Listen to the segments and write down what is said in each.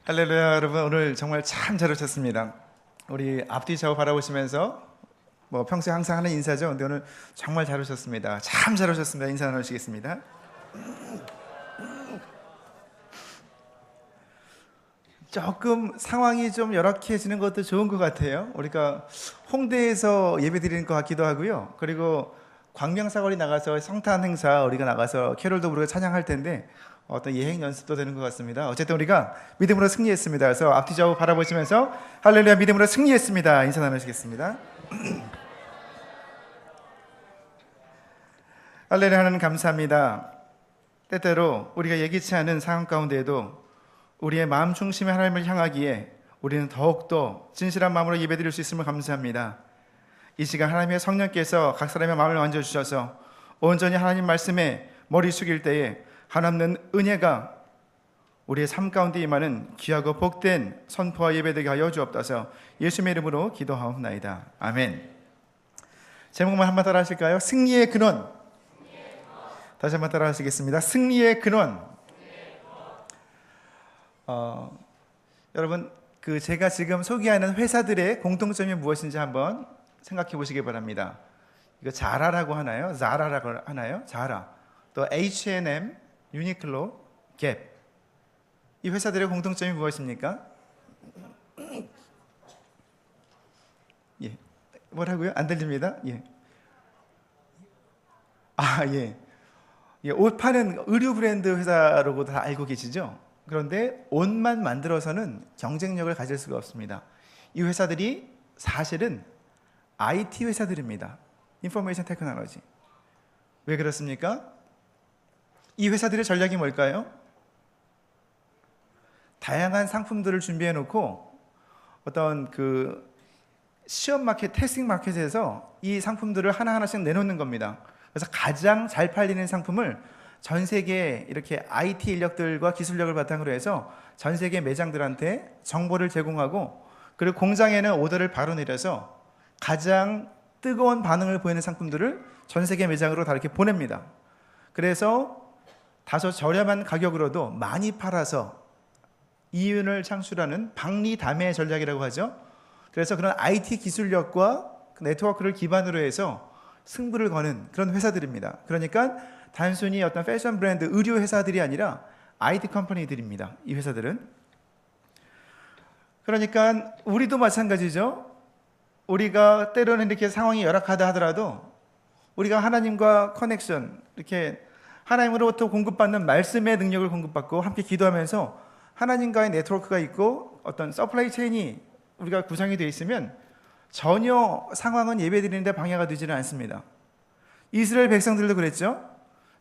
할렐루야. 여러분, 오늘 정말 참 잘 오셨습니다. 우리 앞뒤 좌우 바라보시면서 평소에 항상 하는 인사죠. 근데 오늘 정말 잘 오셨습니다. 참 잘 오셨습니다. 인사 나누시겠습니다. 조금 상황이 좀 열악해지는 것도 좋은 것 같아요. 우리가 홍대에서 예배 드리는 것 같기도 하고요. 그리고 광명사거리 나가서 성탄 행사 우리가 나가서 캐롤도 부르고 찬양할 텐데 어떤 예행 연습도 되는 것 같습니다. 어쨌든 우리가 믿음으로 승리했습니다. 그래서 앞뒤 좌우 바라보시면서 할렐루야, 믿음으로 승리했습니다. 인사 나누시겠습니다. 할렐루야. 하나님 감사합니다. 때때로 우리가 예기치 않은 상황 가운데에도 우리의 마음 중심에 하나님을 향하기에 우리는 더욱더 진실한 마음으로 예배드릴 수 있음을 감사합니다. 이 시간 하나님의 성령께서 각 사람의 마음을 만져주셔서 온전히 하나님 말씀에 머리 숙일 때에 하나님은 은혜가 우리의 삶 가운데 임하는 귀하고 복된 선포와 예배되게 하여 주옵소서. 예수님의 이름으로 기도하옵나이다. 아멘. 제목만 한번 따라 하실까요? 승리의 근원. 다시 한번 따라 하시겠습니다. 승리의 근원. 여러분, 제가 지금 소개하는 회사들의 공통점이 무엇인지 한번 생각해 보시기 바랍니다. 이거 자라라고 하나요? 자라라고 하나요? 자라. 또 H&M, 유니클로, 갭. 이 회사들의 공통점이 무엇입니까? 예. 뭐라고요? 안 들립니다. 예. 예. 예. 옷 파는 의류 브랜드 회사라고 다 알고 계시죠? 그런데 옷만 만들어서는 경쟁력을 가질 수가 없습니다. 이 회사들이 사실은 IT 회사들입니다. 인포메이션 테크놀로지. 왜 그렇습니까? 이 회사들의 전략이 뭘까요? 다양한 상품들을 준비해 놓고 어떤 시험 마켓, 테스팅 마켓에서 이 상품들을 하나하나씩 내놓는 겁니다. 그래서 가장 잘 팔리는 상품을 전 세계 이렇게 IT 인력들과 기술력을 바탕으로 해서 전 세계 매장들한테 정보를 제공하고, 그리고 공장에는 오더를 바로 내려서 가장 뜨거운 반응을 보이는 상품들을 전 세계 매장으로 다 이렇게 보냅니다. 그래서 다소 저렴한 가격으로도 많이 팔아서 이윤을 창출하는 박리담의 전략이라고 하죠. 그래서 그런 IT 기술력과 네트워크를 기반으로 해서 승부를 거는 그런 회사들입니다. 그러니까 단순히 어떤 패션 브랜드, 의류 회사들이 아니라 IT 컴퍼니들입니다. 이 회사들은. 그러니까 우리도 마찬가지죠. 우리가 때로는 이렇게 상황이 열악하다 하더라도 우리가 하나님과 커넥션, 이렇게 하나님으로부터 공급받는 말씀의 능력을 공급받고 함께 기도하면서 하나님과의 네트워크가 있고 어떤 서플라이 체인이 우리가 구성이 되어 있으면 전혀 상황은 예배드리는데 방해가 되지는 않습니다. 이스라엘 백성들도 그랬죠.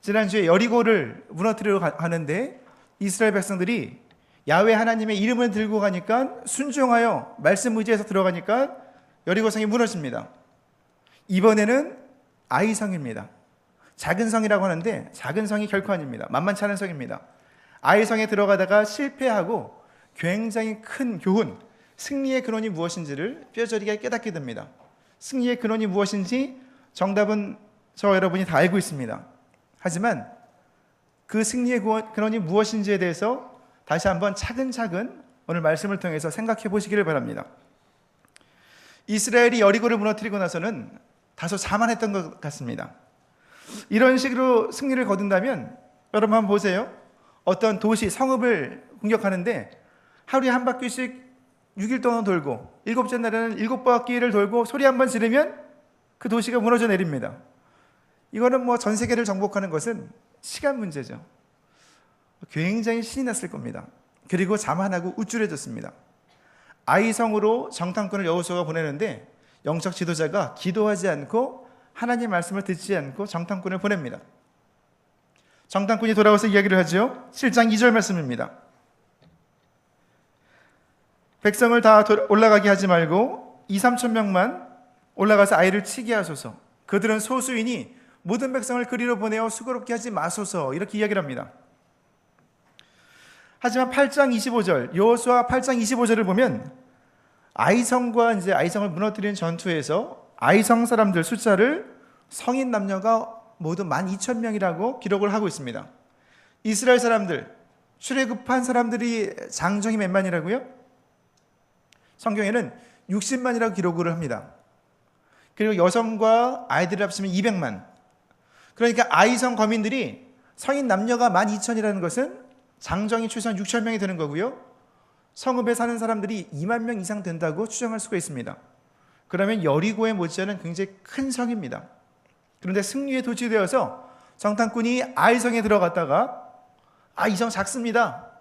지난주에 여리고를 무너뜨리러 가는데 이스라엘 백성들이 야훼 하나님의 이름을 들고 가니까 순종하여 말씀 의지해서 들어가니까 여리고성이 무너집니다. 이번에는 아이성입니다. 작은 성이라고 하는데 작은 성이 결코 아닙니다. 만만치 않은 성입니다. 아이성에 들어가다가 실패하고 굉장히 큰 교훈, 승리의 근원이 무엇인지를 뼈저리게 깨닫게 됩니다. 승리의 근원이 무엇인지 정답은 저 여러분이 다 알고 있습니다. 하지만 그 승리의 근원이 무엇인지에 대해서 다시 한번 차근차근 오늘 말씀을 통해서 생각해 보시기를 바랍니다. 이스라엘이 여리고를 무너뜨리고 나서는 다소 자만했던 것 같습니다. 이런 식으로 승리를 거둔다면 여러분 한번 보세요. 어떤 도시, 성읍을 공격하는데 하루에 한 바퀴씩 6일 동안 돌고 7째 날에는 7바퀴를 돌고 소리 한번 지르면 그 도시가 무너져 내립니다. 이거는 전 세계를 정복하는 것은 시간 문제죠. 굉장히 신이 났을 겁니다. 그리고 자만하고 우쭐해졌습니다. 아이성으로 정탐꾼을 여호수아가 보내는데 영적 지도자가 기도하지 않고 하나님의 말씀을 듣지 않고 정탐꾼을 보냅니다. 정탐꾼이 돌아와서 이야기를 하죠. 7장 2절 말씀입니다. 백성을 다 올라가게 하지 말고 2-3천 명만 올라가서 아이를 치게 하소서. 그들은 소수이니 모든 백성을 그리로 보내어 수고롭게 하지 마소서. 이렇게 이야기를 합니다. 하지만 8장 25절, 여호수아 8장 25절을 보면 아이성과 아이성을 무너뜨리는 전투에서 아이성 사람들 숫자를 성인 남녀가 모두 12,000명이라고 기록을 하고 있습니다. 이스라엘 사람들 출애굽한 사람들이 장정이 몇 만이라고요? 성경에는 60만이라고 기록을 합니다. 그리고 여성과 아이들을 합치면 200만. 그러니까 아이성 거민들이 성인 남녀가 12,000이라는 것은 장정이 최소한 6,000명이 되는 거고요. 성읍에 사는 사람들이 2만 명 이상 된다고 추정할 수가 있습니다. 그러면 여리고에 못지않은 굉장히 큰 성입니다. 그런데 승리에 도취되어서 정탐꾼이 아이성에 들어갔다가 이 성 작습니다.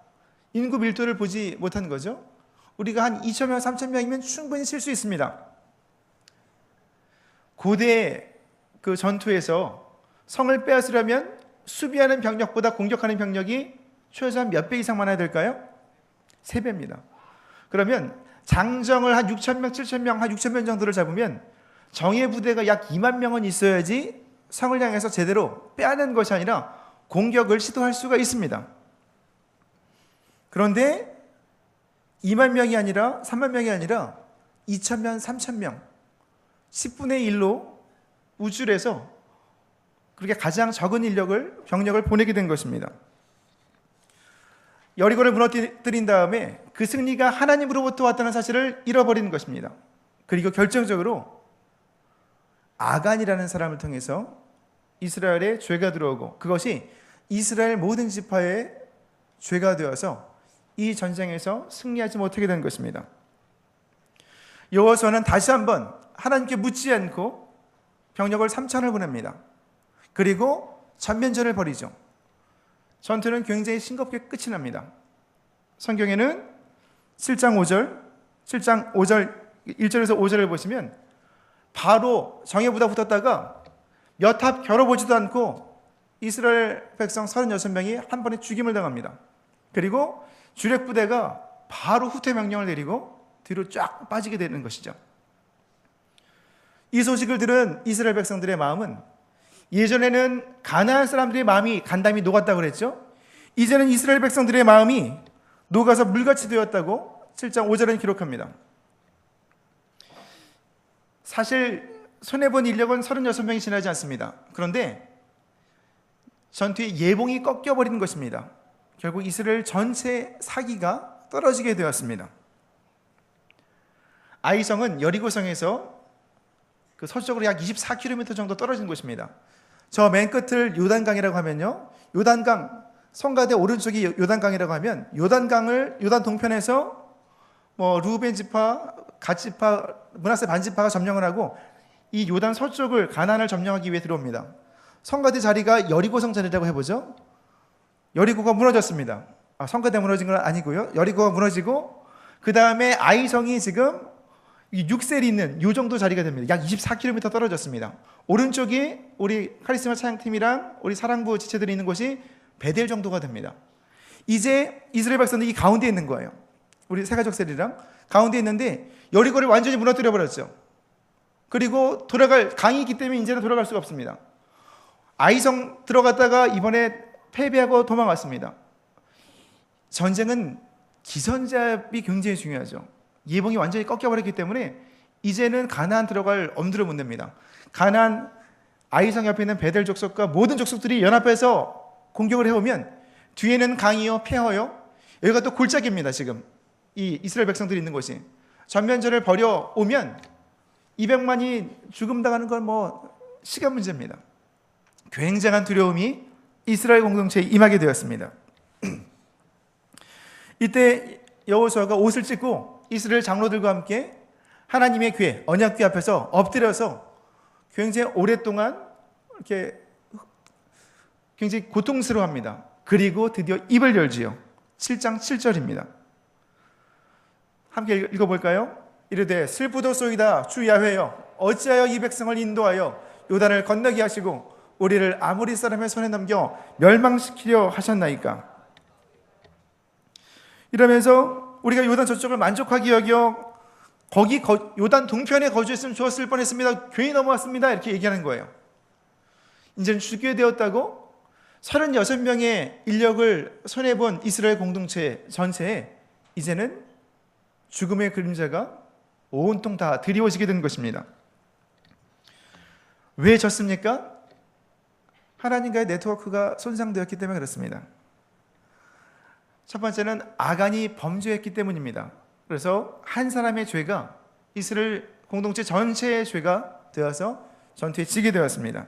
인구 밀도를 보지 못한 거죠. 우리가 한 2,000명, 3,000명이면 충분히 칠 수 있습니다. 고대 그 전투에서 성을 빼앗으려면 수비하는 병력보다 공격하는 병력이 최소한 몇 배 이상 많아야 될까요? 3배입니다. 그러면 장정을 한 6,000명, 7,000명, 한 6,000명 정도를 잡으면 정예 부대가 약 2만 명은 있어야지 성을 향해서 제대로 빼앗는 것이 아니라 공격을 시도할 수가 있습니다. 그런데 2만 명이 아니라 3만 명이 아니라 2,000명, 3,000명 10분의 1로 우쭐해서 그렇게 가장 적은 병력을 보내게 된 것입니다. 여리고를 무너뜨린 다음에 그 승리가 하나님으로부터 왔다는 사실을 잃어버리는 것입니다. 그리고 결정적으로 아간이라는 사람을 통해서 이스라엘에 죄가 들어오고 그것이 이스라엘 모든 지파의 죄가 되어서 이 전쟁에서 승리하지 못하게 된 것입니다. 여호수아는 다시 한번 하나님께 묻지 않고 병력을 3,000을 보냅니다. 그리고 전면전을 벌이죠. 전투는 굉장히 싱겁게 끝이 납니다. 성경에는 7장 5절 1절에서 5절을 보시면 바로 정예부대 붙었다가 몇 합 겨뤄보지도 않고 이스라엘 백성 36명이 한 번에 죽임을 당합니다. 그리고 주력부대가 바로 후퇴 명령을 내리고 뒤로 쫙 빠지게 되는 것이죠. 이 소식을 들은 이스라엘 백성들의 마음은 예전에는 가나안 사람들의 마음이 간담이 녹았다고 그랬죠. 이제는 이스라엘 백성들의 마음이 녹아서 물같이 되었다고 7장 5절은 기록합니다. 사실 손해본 인력은 36명이 지나지 않습니다. 그런데 전투의 예봉이 꺾여버리는 것입니다. 결국 이스라엘 전체 사기가 떨어지게 되었습니다. 아이성은 여리고성에서 그 서쪽으로 약 24km 정도 떨어진 곳입니다. 저 맨 끝을 요단강이라고 하면요, 요단강 성가대 오른쪽이 요단강이라고 하면 요단 동편에서 루벤 지파, 갓 지파, 므낫세 반 지파가 점령을 하고 이 요단 서쪽을 가나안을 점령하기 위해 들어옵니다. 성가대 자리가 여리고성 자리라고 해보죠. 여리고가 무너졌습니다. 성가대 무너진 건 아니고요. 여리고가 무너지고 그 다음에 아이성이 지금 6셀이 있는 이 정도 자리가 됩니다. 약 24km 떨어졌습니다. 오른쪽이 우리 카리스마 찬양팀이랑 우리 사랑부 지체들이 있는 곳이 베델 정도가 됩니다. 이제 이스라엘 백성들이 이 가운데 있는 거예요. 우리 세가족 셀이랑 가운데 있는데 여리고를 완전히 무너뜨려 버렸죠. 그리고 강이 있기 때문에 이제는 돌아갈 수가 없습니다. 아이성 들어갔다가 이번에 패배하고 도망왔습니다. 전쟁은 기선제압이 굉장히 중요하죠. 예봉이 완전히 꺾여버렸기 때문에 이제는 가나안 들어갈 엄두를 못 냅니다. 가나안 아이성 옆에 있는 베델 족속과 모든 족속들이 연합해서 공격을 해오면 뒤에는 강이요, 폐허요. 여기가 또 골짜기입니다. 지금 이 이스라엘 백성들이 있는 곳이 전면전을 벌여오면 200만이 죽음당하는 건 시간 문제입니다. 굉장한 두려움이 이스라엘 공동체에 임하게 되었습니다. 이때 여호수아가 옷을 찢고 이스라엘 장로들과 함께 하나님의 궤, 언약궤 앞에서 엎드려서 굉장히 오랫동안 이렇게 굉장히 고통스러워합니다. 그리고 드디어 입을 열지요. 7장 7절입니다. 함께 읽어볼까요? 이르되 슬프도소이다 주 야훼여 어찌하여 이 백성을 인도하여 요단을 건너게 하시고 우리를 아모리 사람의 손에 넘겨 멸망시키려 하셨나이까. 이러면서 우리가 요단 저쪽을 만족하게 여겨 거기 요단 동편에 거주했으면 좋았을 뻔했습니다. 괜히 넘어왔습니다. 이렇게 얘기하는 거예요. 이제는 죽게 되었다고 36명의 인력을 손해본 이스라엘 공동체 전체에 이제는 죽음의 그림자가 온통 다 드리워지게 된 것입니다. 왜 졌습니까? 하나님과의 네트워크가 손상되었기 때문에 그렇습니다. 첫 번째는 아간이 범죄했기 때문입니다. 그래서 한 사람의 죄가 이스라엘 공동체 전체의 죄가 되어서 전투에 지게 되었습니다.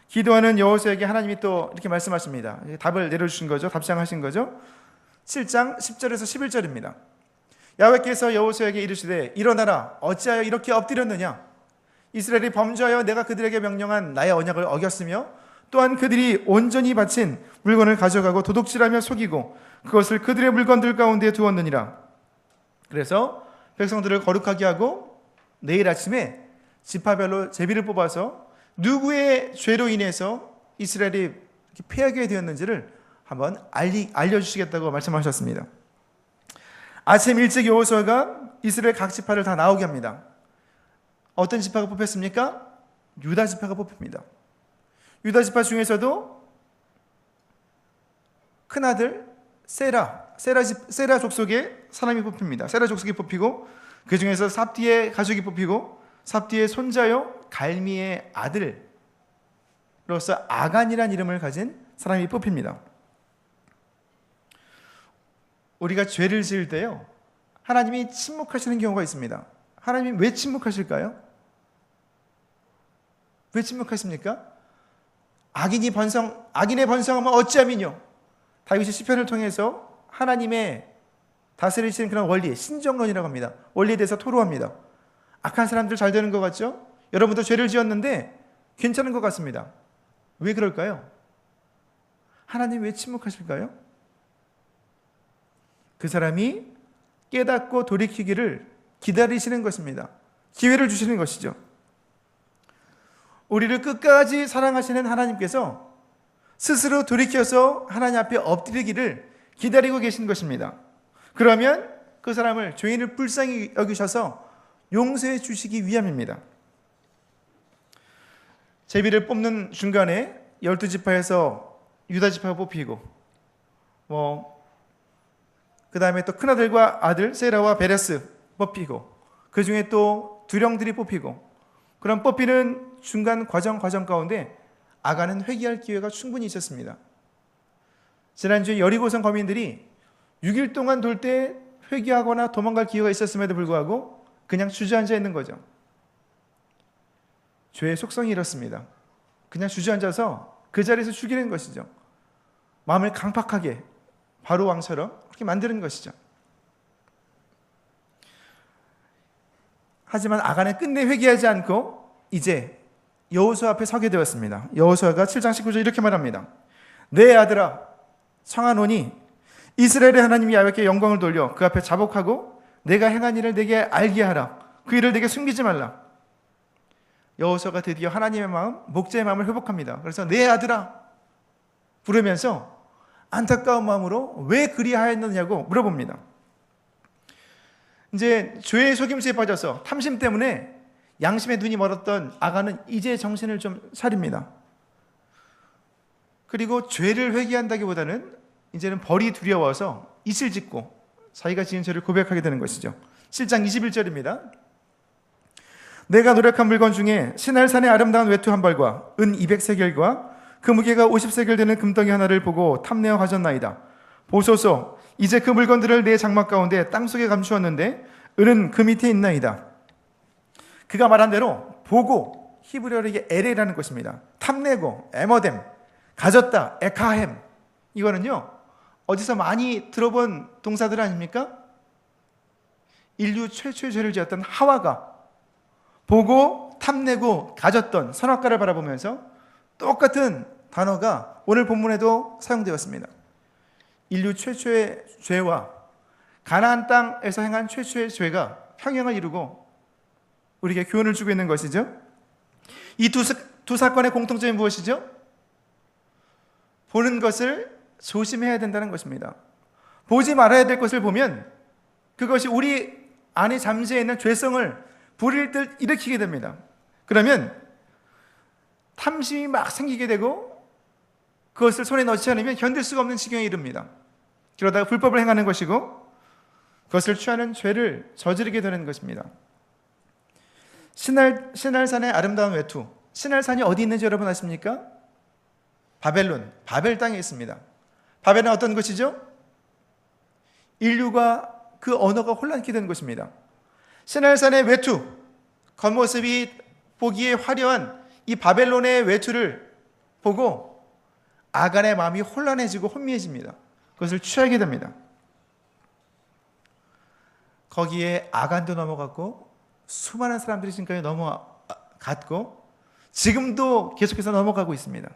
기도하는 여호수아에게 하나님이 또 이렇게 말씀하십니다. 답을 내려주신 거죠. 답장하신 거죠. 7장 10절에서 11절입니다. 야훼께서 여호수아에게 이르시되 일어나라, 어찌하여 이렇게 엎드렸느냐. 이스라엘이 범죄하여 내가 그들에게 명령한 나의 언약을 어겼으며 또한 그들이 온전히 바친 물건을 가져가고 도둑질하며 속이고 그것을 그들의 물건들 가운데 두었느니라. 그래서 백성들을 거룩하게 하고 내일 아침에 지파별로 제비를 뽑아서 누구의 죄로 인해서 이스라엘이 패하게 되었는지를 한번 알려주시겠다고 말씀하셨습니다. 아침 일찍 여호수아가 이스라엘 각 지파를 다 나오게 합니다. 어떤 지파가 뽑혔습니까? 유다 지파가 뽑힙니다. 유다 지파 중에서도 큰아들 세라 족속의 사람이 뽑힙니다. 세라 족속이 뽑히고 그 중에서 삽디의 가족이 뽑히고 삽디의 손자요 갈미의 아들로서 아간이라는 이름을 가진 사람이 뽑힙니다. 우리가 죄를 지을 때요 하나님이 침묵하시는 경우가 있습니다. 하나님이 왜 침묵하실까요? 왜 침묵하십니까? 악인의 번성하면 어찌함이뇨. 다윗이 시편을 통해서 하나님의 다스리시는 그런 원리, 신정론이라고 합니다. 원리에 대해서 토로합니다. 악한 사람들 잘 되는 것 같죠? 여러분도 죄를 지었는데 괜찮은 것 같습니다. 왜 그럴까요? 하나님 왜 침묵하실까요? 그 사람이 깨닫고 돌이키기를 기다리시는 것입니다. 기회를 주시는 것이죠. 우리를 끝까지 사랑하시는 하나님께서 스스로 돌이켜서 하나님 앞에 엎드리기를 기다리고 계신 것입니다. 그러면 그 사람을 죄인을 불쌍히 여기셔서 용서해 주시기 위함입니다. 제비를 뽑는 중간에 12지파에서 유다 지파가 뽑히고 그 다음에 또 큰아들과 아들 세라와 베레스 뽑히고 그 중에 또 두령들이 뽑히고 그런 뽑히는 중간 과정 가운데 아간은 회개할 기회가 충분히 있었습니다. 지난주에 여리고성 거민들이 6일 동안 돌 때 회개하거나 도망갈 기회가 있었음에도 불구하고 그냥 주저앉아 있는 거죠. 죄의 속성이 이렇습니다. 그냥 주저앉아서 그 자리에서 죽이는 것이죠. 마음을 강팍하게 바로 왕처럼 그렇게 만드는 것이죠. 하지만 아간은 끝내 회개하지 않고 이제 여호수아 앞에 서게 되었습니다. 여호수아가 7장 19절 이렇게 말합니다. 내 아들아 청하노니 이스라엘의 하나님 야훼께 영광을 돌려 그 앞에 자복하고 내가 행한 일을 내게 알게 하라. 그 일을 내게 숨기지 말라. 여호수아가 드디어 하나님의 마음, 목자의 마음을 회복합니다. 그래서 내 아들아 부르면서 안타까운 마음으로 왜 그리하였느냐고 물어봅니다. 이제 죄의 속임수에 빠져서 탐심 때문에 양심의 눈이 멀었던 아간은 이제 정신을 좀 차립니다. 그리고 죄를 회개한다기보다는 이제는 벌이 두려워서 이슬 짓고 자기가 지은 죄를 고백하게 되는 것이죠. 7장 21절입니다. 내가 노력한 물건 중에 시날산의 아름다운 외투 한 벌과 은 200세겔과 그 무게가 50세겔 되는 금덩이 하나를 보고 탐내어 가졌나이다. 보소서 이제 그 물건들을 내 장막 가운데 땅속에 감추었는데 은은 그 밑에 있나이다. 그가 말한 대로 보고 히브리어로 이게 에레라는 것입니다. 탐내고 에머뎀 가졌다 에카햄 이거는요 어디서 많이 들어본 동사들 아닙니까? 인류 최초의 죄를 지었던 하와가 보고 탐내고 가졌던 선악과를 바라보면서 똑같은 단어가 오늘 본문에도 사용되었습니다. 인류 최초의 죄와 가나안 땅에서 행한 최초의 죄가 평행을 이루고 우리에게 교훈을 주고 있는 것이죠. 이 두 사건의 공통점이 무엇이죠? 보는 것을 조심해야 된다는 것입니다. 보지 말아야 될 것을 보면 그것이 우리 안에 잠재해 있는 죄성을 불일 듯 일으키게 됩니다. 그러면 탐심이 막 생기게 되고 그것을 손에 넣지 않으면 견딜 수가 없는 지경에 이릅니다. 그러다가 불법을 행하는 것이고 그것을 취하는 죄를 저지르게 되는 것입니다. 시날산의 아름다운 외투, 시날산이 어디 있는지 여러분 아십니까? 바벨 땅에 있습니다. 바벨은 어떤 것이죠? 인류가 그 언어가 혼란케 되는 것입니다. 시날산의 외투, 겉모습이 보기에 화려한 이 바벨론의 외투를 보고 아간의 마음이 혼란해지고 혼미해집니다. 그것을 취하게 됩니다. 거기에 아간도 넘어갔고 수많은 사람들이 지금까지 넘어갔고 지금도 계속해서 넘어가고 있습니다.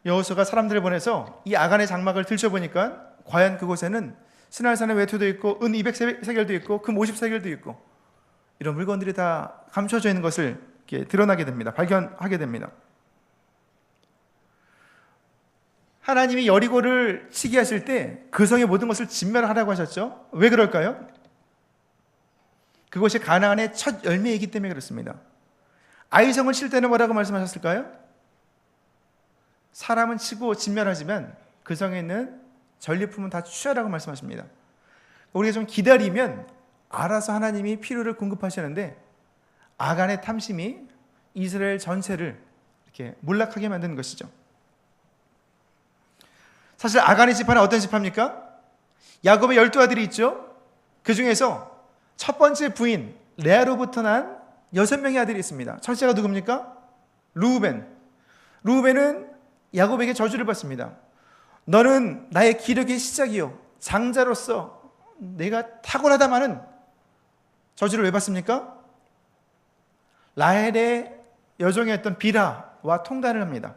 여호수아가 사람들을 보내서 이 아간의 장막을 들춰보니까 과연 그곳에는 스날산의 외투도 있고 은 200세겔도 있고 금 50세겔도 있고 이런 물건들이 다 감춰져 있는 것을 이렇게 드러나게 됩니다. 발견하게 됩니다. 하나님이 여리고를 치게 하실 때 그 성의 모든 것을 진멸하라고 하셨죠. 왜 그럴까요? 그것이 가나안의 첫 열매이기 때문에 그렇습니다. 아이성을 칠 때는 뭐라고 말씀하셨을까요? 사람은 치고 진멸하지만 그 성에 있는 전리품은 다 취하라고 말씀하십니다. 우리가 좀 기다리면 알아서 하나님이 필요를 공급하시는데 아간의 탐심이 이스라엘 전체를 이렇게 몰락하게 만드는 것이죠. 사실 아간의 지파는 어떤 지파입니까? 야곱의 12아들이 있죠. 그 중에서 첫 번째 부인 레아로부터 난 6명의 아들이 있습니다. 첫째가 누굽니까? 루우벤. 루우벤은 야곱에게 저주를 받습니다. 너는 나의 기력의 시작이요 장자로서 내가 탁월하다마는 저주를 왜 받습니까? 라헬의 여종이었던 비라와 통단을 합니다.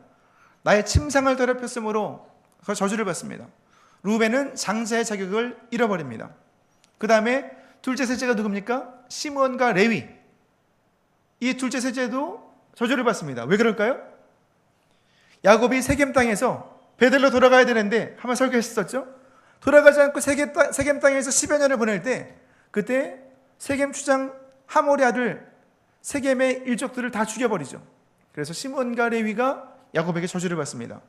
나의 침상을 더럽혔으므로 그 저주를 받습니다. 루벤은 장자의 자격을 잃어버립니다. 그 다음에 둘째 셋째가 누굽니까? 시므온과 레위. 이 둘째 셋째도 저주를 받습니다. 왜 그럴까요? 야곱이 세겜 땅에서 베델로 돌아가야 되는데 한번 설교했었죠. 돌아가지 않고 세겜 땅에서 10여 년을 보낼 때 그때 세겜 추장 하몰의 아들 세겜의 일족들을 다 죽여버리죠. 그래서 시므온과 레위가 야곱에게 저주를 받습니다.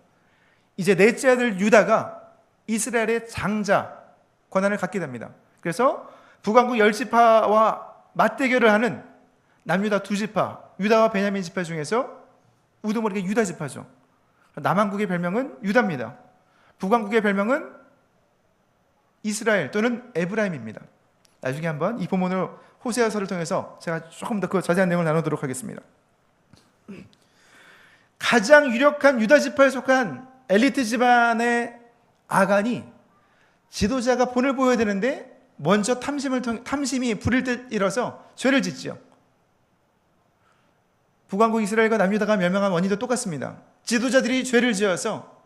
이제 넷째 아들 유다가 이스라엘의 장자 권한을 갖게 됩니다. 그래서 북왕국 10지파와 맞대결을 하는 남유다 2지파, 유다와 베냐민 지파 중에서 우두머리가 유다 지파죠. 남왕국의 별명은 유다입니다. 북왕국의 별명은 이스라엘 또는 에브라임입니다. 나중에 한번 이 본문으로 호세아서를 통해서 제가 조금 더 그 자세한 내용을 나누도록 하겠습니다. 가장 유력한 유다 지파에 속한 엘리트 집안의 아간이 지도자가 본을 보여야 되는데 먼저 탐심이 불일 듯 일어서 죄를 짓지요. 북왕국 이스라엘과 남유다가 멸망한 원인도 똑같습니다. 지도자들이 죄를 지어서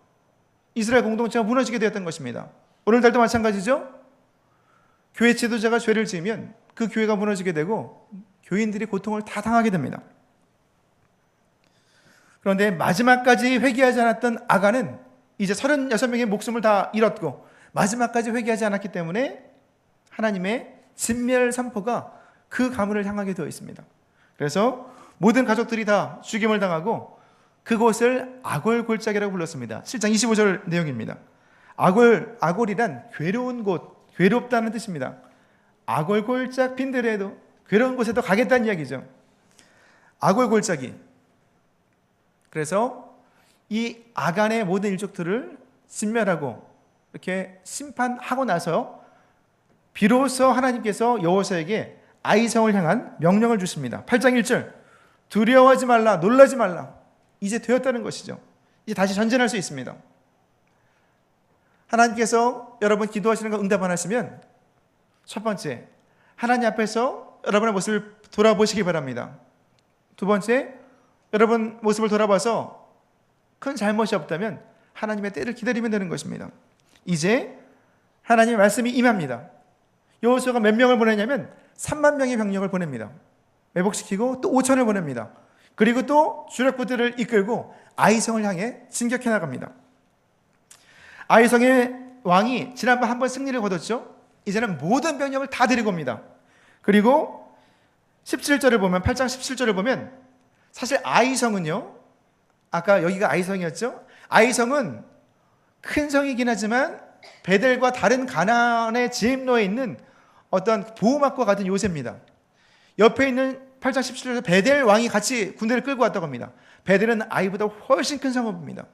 이스라엘 공동체가 무너지게 되었던 것입니다. 오늘날도 마찬가지죠. 교회 지도자가 죄를 지으면 그 교회가 무너지게 되고 교인들이 고통을 다 당하게 됩니다. 그런데 마지막까지 회개하지 않았던 아간은 이제 36명의 목숨을 다 잃었고 마지막까지 회개하지 않았기 때문에 하나님의 진멸 선포가 그 가문을 향하게 되어 있습니다. 그래서 모든 가족들이 다 죽임을 당하고 그곳을 아골골짜기라고 불렀습니다. 7장 25절 내용입니다. 아골이란 괴로운 곳, 괴롭다는 뜻입니다. 아골골짝 빈들에도 괴로운 곳에도 가겠다는 이야기죠. 아골골짜기. 그래서 이 아간의 모든 일족들을 진멸하고 이렇게 심판하고 나서 비로소 하나님께서 여호수아에게 아이성을 향한 명령을 주십니다. 8장 1절 두려워하지 말라 놀라지 말라. 이제 되었다는 것이죠. 이제 다시 전진할 수 있습니다. 하나님께서 여러분 기도하시는 거 응답 안 하시면 첫 번째 하나님 앞에서 여러분의 모습을 돌아보시기 바랍니다. 두 번째 여러분 모습을 돌아봐서 큰 잘못이 없다면 하나님의 때를 기다리면 되는 것입니다. 이제 하나님의 말씀이 임합니다. 여호수아가 몇 명을 보내냐면 3만 명의 병력을 보냅니다. 매복시키고 또 5천을 보냅니다. 그리고 또 주력부들을 이끌고 아이성을 향해 진격해 나갑니다. 아이성의 왕이 지난번 한번 승리를 거뒀죠. 이제는 모든 병력을 다 데리고 옵니다. 그리고 17절을 보면 8장 17절을 보면 사실 아이성은요, 아까 여기가 아이성이었죠. 아이성은 큰 성이긴 하지만 베델과 다른 가나안의 지임로에 있는 어떤 보호막과 같은 요새입니다. 옆에 있는 8장 17절에서 베델 왕이 같이 군대를 끌고 왔다고 합니다. 베델은 아이보다 훨씬 큰 성읍입니다.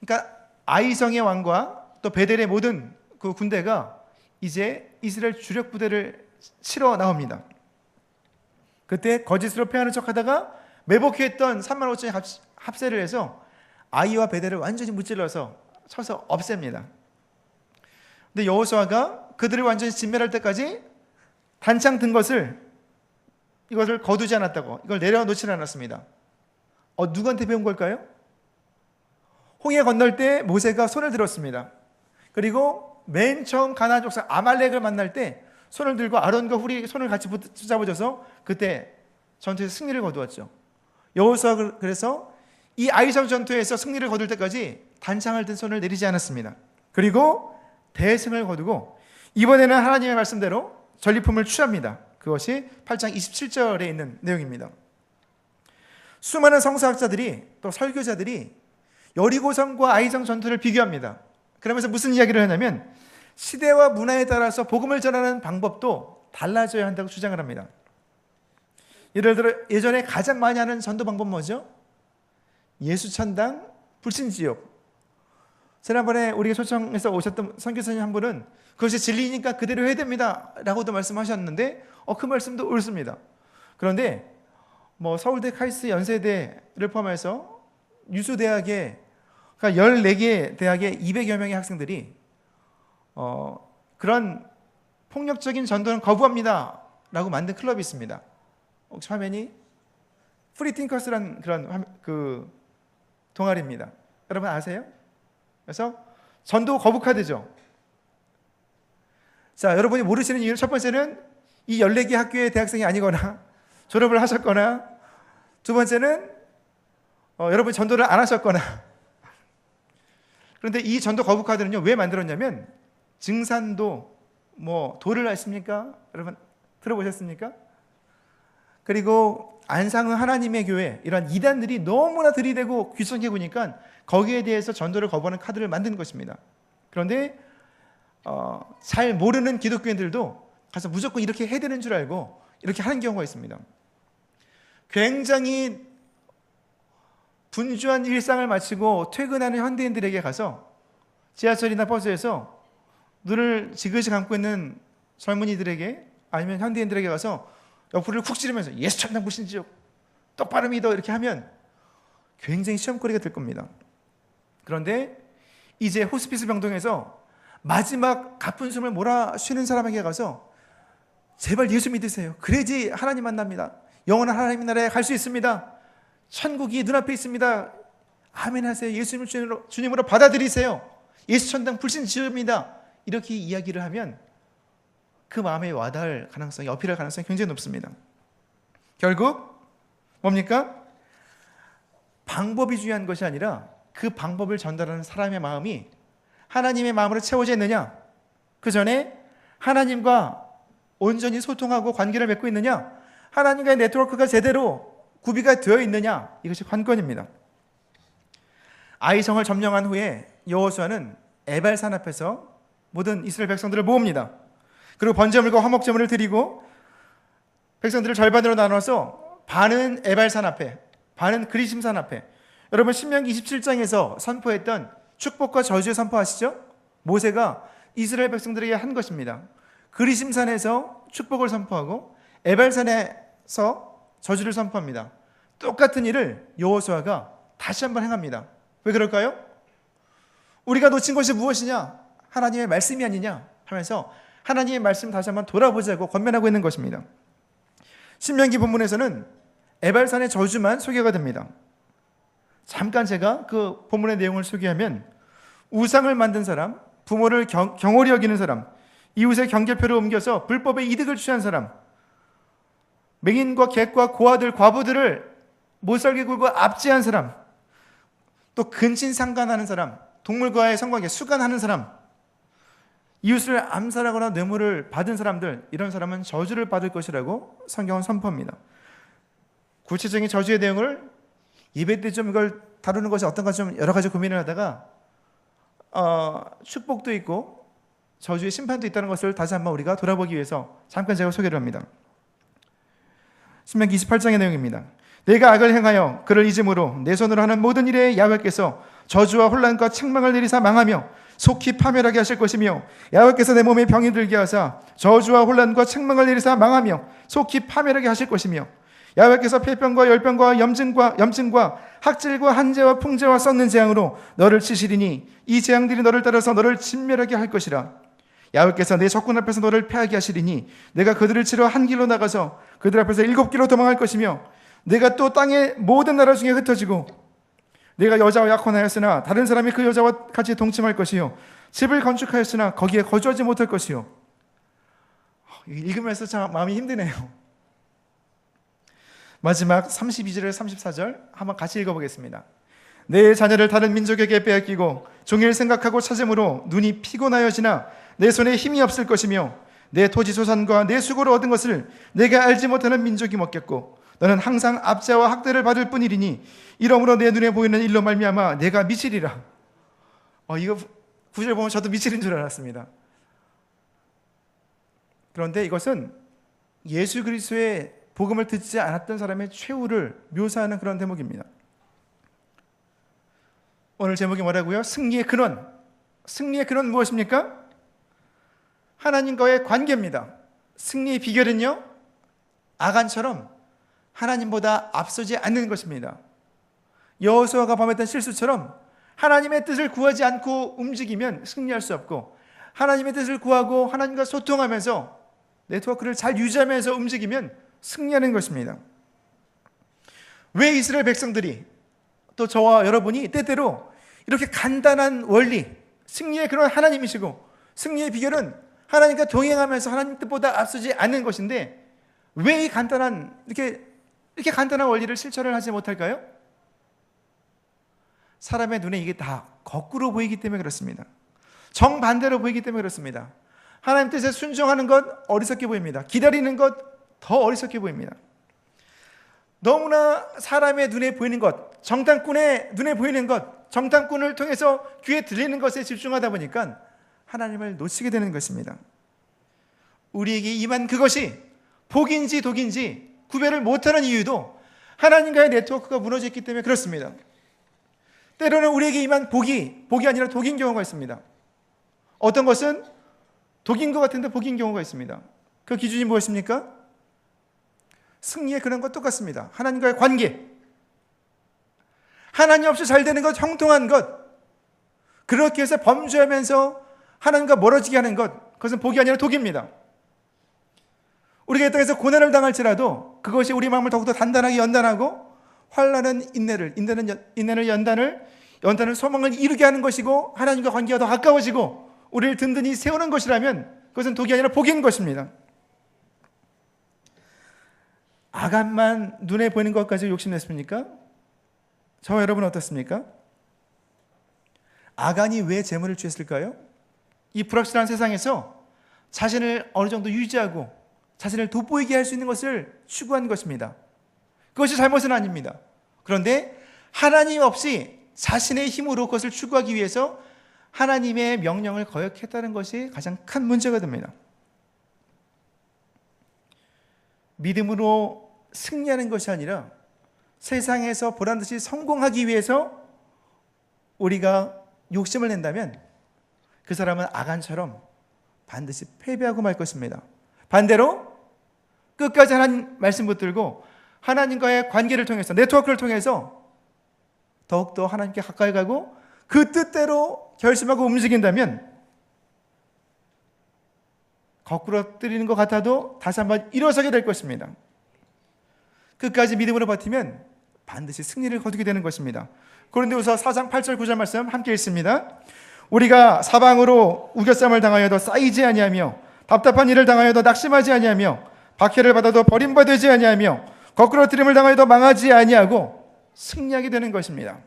그러니까 아이성의 왕과 또 베델의 모든 그 군대가 이제 이스라엘 주력 부대를 치러 나옵니다. 그때 거짓으로 패하는 척하다가 매복했던 3만 5천이 합세를 해서 아이와 베델을 완전히 무찔러서 쳐서 없앱니다. 근데 여호수아가 그들을 완전히 진멸할 때까지 단창 든 이것을 거두지 않았다고, 이걸 내려놓지 않았습니다. 누구한테 배운 걸까요? 홍해 건널 때 모세가 손을 들었습니다. 그리고 맨 처음 가나안 족속 아말렉을 만날 때 손을 들고 아론과 훌이 손을 같이 붙잡아줘서 그때 전투에서 승리를 거두었죠. 여호수아가 그래서 이 아이성 전투에서 승리를 거둘 때까지 단창을 든 손을 내리지 않았습니다. 그리고 대승을 거두고 이번에는 하나님의 말씀대로 전리품을 취합니다. 그것이 8장 27절에 있는 내용입니다. 수많은 성서학자들이 또 설교자들이 여리고성과 아이성 전투를 비교합니다. 그러면서 무슨 이야기를 하냐면 시대와 문화에 따라서 복음을 전하는 방법도 달라져야 한다고 주장을 합니다. 예를 들어 예전에 가장 많이 하는 전도 방법 뭐죠? 예수천당, 불신지옥. 지난번에 우리가 초청해서 오셨던 선교사님 한 분은 그것이 진리니까 그대로 해야 됩니다 라고도 말씀하셨는데 그 말씀도 옳습니다. 그런데 서울대, 카이스트, 연세대를 포함해서 유수대학에, 그러니까 14개 대학의 200여 명의 학생들이 그런 폭력적인 전도는 거부합니다 라고 만든 클럽이 있습니다. 혹시 화면이 프리팅커스라는 그런 동아리입니다. 여러분 아세요? 그래서 전도 거부 카드죠. 자, 여러분이 모르시는 이유는 첫 번째는 이 14개 학교의 대학생이 아니거나 졸업을 하셨거나, 두 번째는 여러분이 전도를 안 하셨거나. 그런데 이 전도 거부 카드는요 왜 만들었냐면 증산도 도를 아십니까? 여러분 들어보셨습니까? 그리고 안상은 하나님의 교회, 이런 이단들이 너무나 들이대고 귀성해 보니까 거기에 대해서 전도를 거부하는 카드를 만든 것입니다. 그런데 잘 모르는 기독교인들도 가서 무조건 이렇게 해야 되는 줄 알고 이렇게 하는 경우가 있습니다. 굉장히 분주한 일상을 마치고 퇴근하는 현대인들에게 가서 지하철이나 버스에서 눈을 지그시 감고 있는 젊은이들에게, 아니면 현대인들에게 가서 옆구리를 쿡 찌르면서 예수 천당 불신지옥 똑바로 믿어 이렇게 하면 굉장히 시험거리가 될 겁니다. 그런데 이제 호스피스 병동에서 마지막 가쁜 숨을 몰아쉬는 사람에게 가서 제발 예수 믿으세요. 그래야지 하나님 만납니다. 영원한 하나님 나라에 갈 수 있습니다. 천국이 눈앞에 있습니다. 아멘 하세요. 예수님을 주님으로 받아들이세요. 예수 천당 불신지옥입니다. 이렇게 이야기를 하면 그 마음에 와닿을 가능성이, 어필할 가능성이 굉장히 높습니다. 결국 뭡니까? 방법이 중요한 것이 아니라 그 방법을 전달하는 사람의 마음이 하나님의 마음으로 채워져 있느냐, 그 전에 하나님과 온전히 소통하고 관계를 맺고 있느냐, 하나님과의 네트워크가 제대로 구비가 되어 있느냐, 이것이 관건입니다. 아이성을 점령한 후에 여호수아는 에발산 앞에서 모든 이스라엘 백성들을 모읍니다. 그리고 번제물과 화목제물을 드리고 백성들을 절반으로 나눠서 반은 에발산 앞에, 반은 그리심산 앞에. 여러분 신명기 27장에서 선포했던 축복과 저주의 선포하시죠? 모세가 이스라엘 백성들에게 한 것입니다. 그리심산에서 축복을 선포하고 에발산에서 저주를 선포합니다. 똑같은 일을 여호수아가 다시 한번 행합니다. 왜 그럴까요? 우리가 놓친 것이 무엇이냐? 하나님의 말씀이 아니냐? 하면서 하나님의 말씀 다시 한번 돌아보자고 권면하고 있는 것입니다. 신명기 본문에서는 에발산의 저주만 소개가 됩니다. 잠깐 제가 그 본문의 내용을 소개하면, 우상을 만든 사람, 부모를 경홀히 여기는 사람, 이웃의 경계표를 옮겨서 불법의 이득을 취한 사람, 맹인과 객과 고아들, 과부들을 못살게 굴고 압제한 사람, 또 근친상간하는 사람, 동물과의 성관계 수간하는 사람, 이웃을 암살하거나 뇌물을 받은 사람들, 이런 사람은 저주를 받을 것이라고 성경은 선포합니다. 구체적인 저주의 내용을 예배 때 좀 이걸 다루는 것이 어떤가 좀 여러 가지 고민을 하다가 축복도 있고 저주의 심판도 있다는 것을 다시 한번 우리가 돌아보기 위해서 잠깐 제가 소개를 합니다. 신명기 28장의 내용입니다. 내가 악을 행하여 그를 잊음으로 내 손으로 하는 모든 일에 야훼께서 저주와 혼란과 책망을 내리사 망하며 속히 파멸하게 하실 것이며 야훼께서 내 몸에 병이 들게 하사 저주와 혼란과 책망을 내리사 망하며 속히 파멸하게 하실 것이며 야훼께서 폐병과 열병과 염증과 학질과 한재와 풍재와 썩는 재앙으로 너를 치시리니 이 재앙들이 너를 따라서 너를 진멸하게 할 것이라. 야훼께서 내 적군 앞에서 너를 패하게 하시리니 내가 그들을 치러 한 길로 나가서 그들 앞에서 7길로 도망할 것이며 내가 또 땅의 모든 나라 중에 흩어지고 내가 여자와 약혼하였으나 다른 사람이 그 여자와 같이 동침할 것이요 집을 건축하였으나 거기에 거주하지 못할 것이요. 읽으면서 참 마음이 힘드네요. 마지막 32절에 34절 한번 같이 읽어보겠습니다. 내 자녀를 다른 민족에게 빼앗기고 종일 생각하고 찾음으로 눈이 피곤하여지나 내 손에 힘이 없을 것이며 내 토지 소산과 내 수고로 얻은 것을 내가 알지 못하는 민족이 먹겠고 너는 항상 압제와 학대를 받을 뿐이리니 이러므로 내 눈에 보이는 일로 말미암아 내가 미치리라. 이거 구절 보면 저도 미치는 줄 알았습니다. 그런데 이것은 예수 그리스도의 복음을 듣지 않았던 사람의 최후를 묘사하는 그런 대목입니다. 오늘 제목이 뭐라고요? 승리의 근원. 승리의 근원 무엇입니까? 하나님과의 관계입니다. 승리의 비결은요, 아간처럼 하나님보다 앞서지 않는 것입니다. 여호수아가 범했던 실수처럼 하나님의 뜻을 구하지 않고 움직이면 승리할 수 없고, 하나님의 뜻을 구하고 하나님과 소통하면서 네트워크를 잘 유지하면서 움직이면 승리하는 것입니다. 왜 이스라엘 백성들이, 또 저와 여러분이 때때로 이렇게 간단한 원리, 승리의 그런 하나님이시고 승리의 비결은 하나님과 동행하면서 하나님 뜻보다 앞서지 않는 것인데, 왜 이 간단한 이렇게 간단한 원리를 실천을 하지 못할까요? 사람의 눈에 이게 다 거꾸로 보이기 때문에 그렇습니다. 정반대로 보이기 때문에 그렇습니다. 하나님 뜻에 순종하는 것 어리석게 보입니다. 기다리는 것 더 어리석게 보입니다. 너무나 사람의 눈에 보이는 것, 정탐꾼의 눈에 보이는 것, 정탐꾼을 통해서 귀에 들리는 것에 집중하다 보니까 하나님을 놓치게 되는 것입니다. 우리에게 임한 그것이 복인지 독인지 구별을 못하는 이유도 하나님과의 네트워크가 무너졌기 때문에 그렇습니다. 때로는 우리에게 임한 복이 아니라 독인 경우가 있습니다. 어떤 것은 독인 것 같은데 복인 경우가 있습니다. 그 기준이 무엇입니까? 승리의 그런 것 똑같습니다. 하나님과의 관계, 하나님 없이 잘 되는 것, 형통한 것, 그렇게 해서 범죄하면서 하나님과 멀어지게 하는 것, 그것은 복이 아니라 독입니다. 우리가 이 땅에서 고난을 당할지라도 그것이 우리 마음을 더욱더 단단하게 연단하고, 환난은 인내를 연단을 소망을 이루게 하는 것이고, 하나님과 관계가 더 가까워지고 우리를 든든히 세우는 것이라면 그것은 독이 아니라 복인 것입니다. 아간만 눈에 보이는 것까지 욕심냈습니까? 저와 여러분은 어떻습니까? 아간이 왜 재물을 취했을까요? 이 불확실한 세상에서 자신을 어느 정도 유지하고 자신을 돋보이게 할 수 있는 것을 추구한 것입니다. 그것이 잘못은 아닙니다. 그런데 하나님 없이 자신의 힘으로 그것을 추구하기 위해서 하나님의 명령을 거역했다는 것이 가장 큰 문제가 됩니다. 믿음으로 승리하는 것이 아니라 세상에서 보란듯이 성공하기 위해서 우리가 욕심을 낸다면 그 사람은 아간처럼 반드시 패배하고 말 것입니다. 반대로 끝까지 하나님 말씀 붙들고 하나님과의 관계를 통해서, 네트워크를 통해서 더욱더 하나님께 가까이 가고 그 뜻대로 결심하고 움직인다면 거꾸로 뜨리는 것 같아도 다시 한번 일어서게 될 것입니다. 끝까지 믿음으로 버티면 반드시 승리를 거두게 되는 것입니다. 고린도후서 4장 8절 9절 말씀 함께 읽습니다. 우리가 사방으로 우겨쌈을 당하여도 쌓이지 아니하며 답답한 일을 당하여도 낙심하지 아니하며 박해를 받아도 버림받지 아니하며 거꾸로 뜨림을 당하여도 망하지 아니하고 승리하게 되는 것입니다.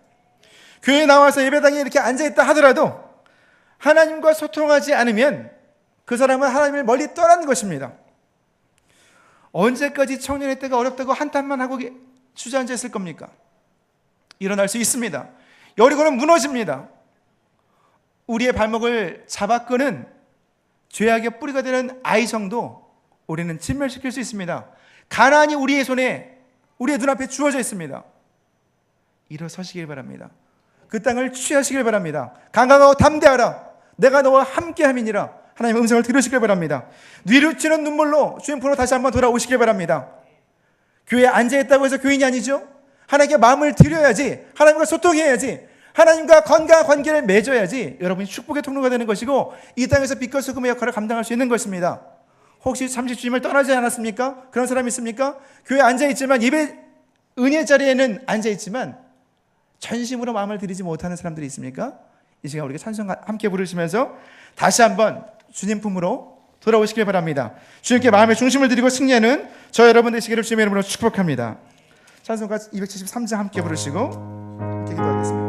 교회에 나와서 예배당에 이렇게 앉아있다 하더라도 하나님과 소통하지 않으면 그 사람은 하나님을 멀리 떠난 것입니다. 언제까지 청년의 때가 어렵다고 한탄만 하고 주저앉아 있을 겁니까? 일어날 수 있습니다. 여리고는 무너집니다. 우리의 발목을 잡아끄는 죄악의 뿌리가 되는 아이성도 우리는 진멸시킬 수 있습니다. 가나안이 우리의 손에, 우리의 눈앞에 주어져 있습니다. 일어서시길 바랍니다. 그 땅을 취하시길 바랍니다. 강강하고 담대하라. 내가 너와 함께함이니라. 하나님의 음성을 들으시길 바랍니다. 뉘우치는 눈물로 주님 보러 다시 한번 돌아오시길 바랍니다. 교회에 앉아있다고 해서 교인이 아니죠. 하나님께 마음을 드려야지, 하나님과 소통해야지, 하나님과 건강한 관계를 맺어야지 여러분이 축복의 통로가 되는 것이고 이 땅에서 빛과 소금의 역할을 감당할 수 있는 것입니다. 혹시 잠시 주님을 떠나지 않았습니까? 그런 사람이 있습니까? 교회에 앉아있지만, 예배 은혜 자리에는 앉아있지만 전심으로 마음을 드리지 못하는 사람들이 있습니까? 이 시간 우리가 찬송 함께 부르시면서 다시 한번 주님 품으로 돌아오시길 바랍니다. 주님께 마음의 중심을 드리고 승리하는 저 여러분 되시기를 주님의 이름으로 축복합니다. 찬송가 273장 함께 부르시고 함께 기도하겠습니다.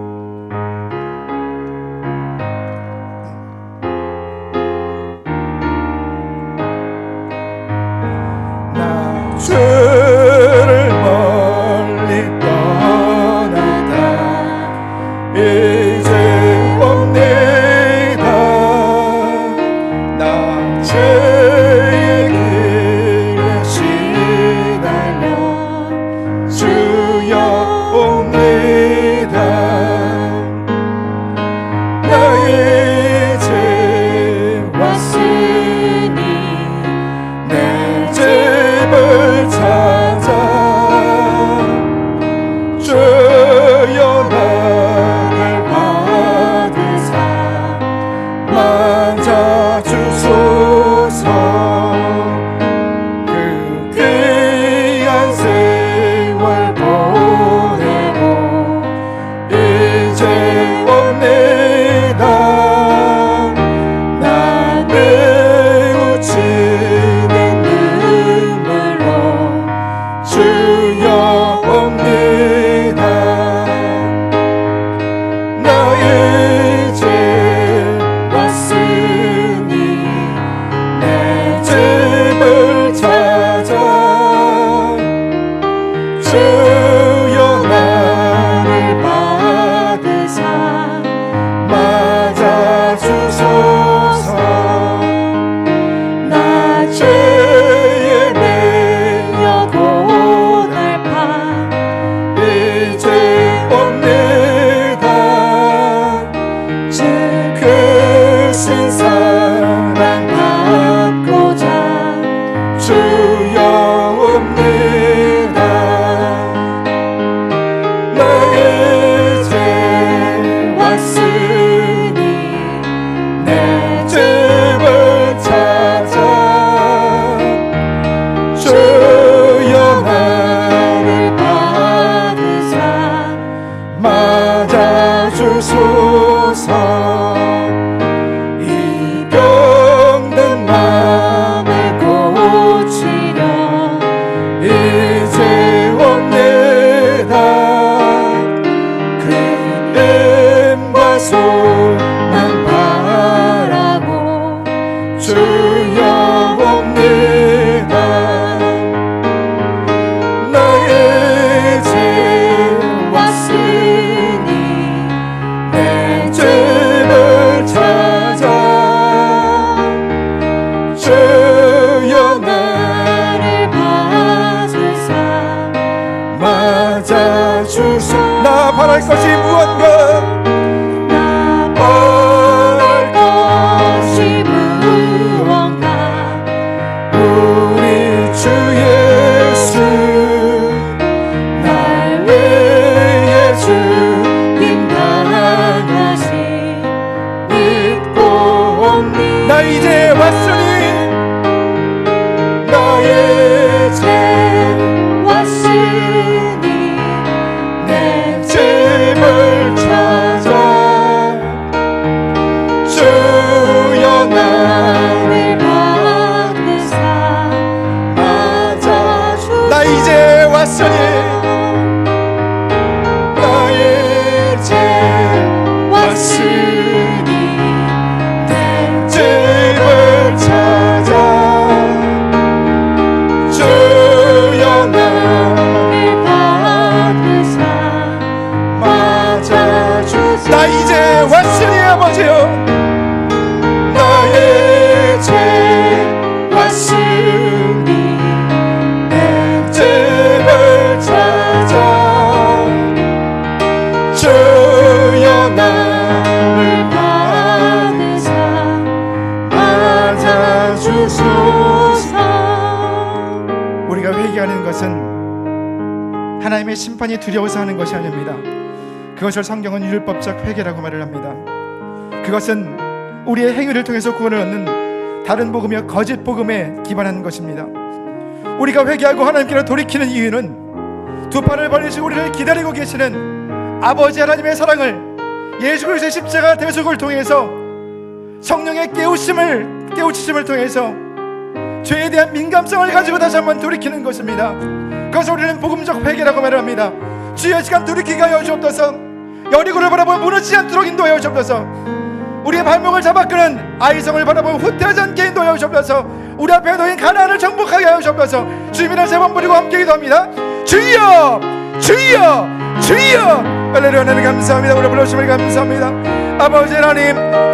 나 주를 멀리 떠났다 이제 옵니다. 나 죄의 길에 시달려 주여 옵니다. 나 이제 왔으니 내 집을 찾아 주여 나를 받으사 맞아주소서. 그 귀한 세월 보내고 이제 옵니다. 나는 묻히는 눈물로 주여 옵니다. 나 이제 왔으니 내 집을 찾아 주여 나를 받으사 맞아주소서. 나 죄에 매여 고달파 이제 옵니다. 그 큰 사랑 받고자 주여 옵니다. 나 이제 왔으니 내 집을 찾아 주여 나를 받으사 맞아주소서. 이 병든 마음을 고치려 이제 옵니다. 그 이름과 소망 바라고 주여 옵니다. 나 이제 왔으니 내 집을 찾아 주여 나를 받으사 맞아주소. 나 바랄 것이 무언가, 나 바랄 것이 무언가, 우리 주 예수 날 위해 주님 당하시 믿고 옵니다. 나 이제 왔으니 나 이제 왔으니 내 집을 찾아 주여 나를 받으사 맞아주소서. 나 이제 왔으니 나 이제 왔으니 내 집을 찾아 주여 나를 받으사 맞아주소서. 나 이제 왔으니 아버지여 나 이제 왔으니 내 집을 찾아 하나님의 심판이 두려워서 하는 것이 아닙니다. 그것을 성경은 율법적 회개라고 말을 합니다. 그것은 우리의 행위를 통해서 구원을 얻는 다른 복음이요 거짓 복음에 기반한 것입니다. 우리가 회개하고 하나님께로 돌이키는 이유는 두 팔을 벌리시고 우리를 기다리고 계시는 아버지 하나님의 사랑을 예수 그리스도의 십자가 대속을 통해서 성령의 깨우치심을 통해서 죄에 대한 민감성을 가지고 다시 한번 돌이키는 것입니다. 그것을 우리는 복음적 회개라고 말합니다. 주여 시간 돌이키게 하여 주옵소서. 여리고를 바라보며 무너지지 않도록 인도하여 주옵소서. 우리의 발목을 잡아끄는 아이성을 바라보며 후퇴하지 않게 인도하여 주옵소서. 우리 앞에 놓인 가나안을 정복하게 하여 주옵소서. 주님이라 세 번 부르고 함께 기도합니다. 주여 주여 주여. 할렐루야. 하나님 감사합니다. 우리 불러주심을 감사합니다. 아버지 하나님